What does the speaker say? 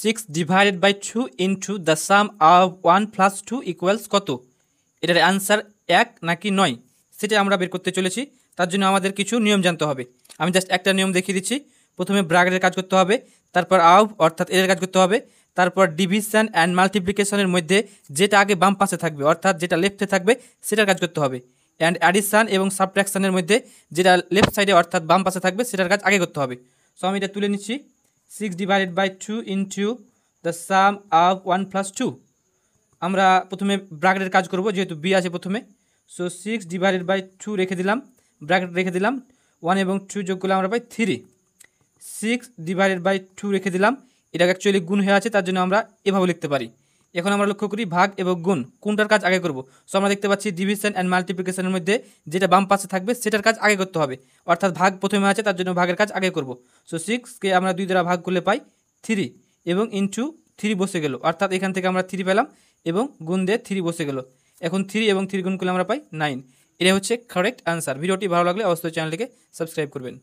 6 divided by 2 into the sum of 1 plus 2 equals কত? এটার answer 1 নাকি 9 সেটা আমরা বের করতে চলেছি। তার জন্য আমাদের কিছু নিয়ম জানতে হবে। আমি জাস্ট একটা নিয়ম দেখিয়ে দিচ্ছি। প্রথমে ব্র্যাকেটের কাজ করতে হবে, তারপর অফ অর্থাৎ এর কাজ করতে হবে, তারপর ডিভিশন অ্যান্ড মাল্টিপ্লিকেশনের মধ্যে যেটা আগে বাম পাশে থাকবে অর্থাৎ যেটা লেফটে থাকবে সেটার কাজ করতে হবে, অ্যান্ড অ্যাডিশান এবং সাবট্রাকশনের মধ্যে যেটা লেফট সাইডে অর্থাৎ বাম পাশে থাকবে সেটার কাজ আগে করতে হবে। সো আমি এটা তুলে নিচ্ছি। 6 divided by 2 into the sum of 1 plus 2। আমরা প্রথমে ব্র্যাকেটের কাজ করব যেহেতু বি আছে প্রথমে। সো 6 ডিভাইডেড বাই 2 রেখে দিলাম, ব্র্যাকেট রেখে দিলাম, 1 এবং 2 যোগ করলে আমরা পাই 3। 6 ডিভাইডেড বাই 2 রেখে দিলাম, এটা অ্যাকচুয়ালি গুণ হয়ে আছে তার জন্য আমরা এভাবে লিখতে পারি। এখন আমরা লক্ষ্য করি ভাগ এবং গুণ কোনটার কাজ আগে করব। সো আমরা দেখতে পাচ্ছি ডিভিশন অ্যান্ড মাল্টিপ্লিকেশনের মধ্যে যেটা বাম পাশে থাকবে সেটার কাজ আগে করতে হবে, অর্থাৎ ভাগ প্রথমে আছে তার জন্য ভাগের কাজ আগে করব। সো 6কে আমরা 2 দ্বারা ভাগ করলে পাই 3 এবং ইন্টু 3 বসে গেল, অর্থাৎ এখান থেকে আমরা 3 পেলাম এবং গুণ দিয়ে 3 বসে গেল। এখন 3 এবং 3 গুণ করলে আমরা পাই 9। এটাই হচ্ছে কারেক্ট আনসার। ভিডিওটি ভালো লাগলে অবশ্যই চ্যানেলটিকে সাবস্ক্রাইব করবেন।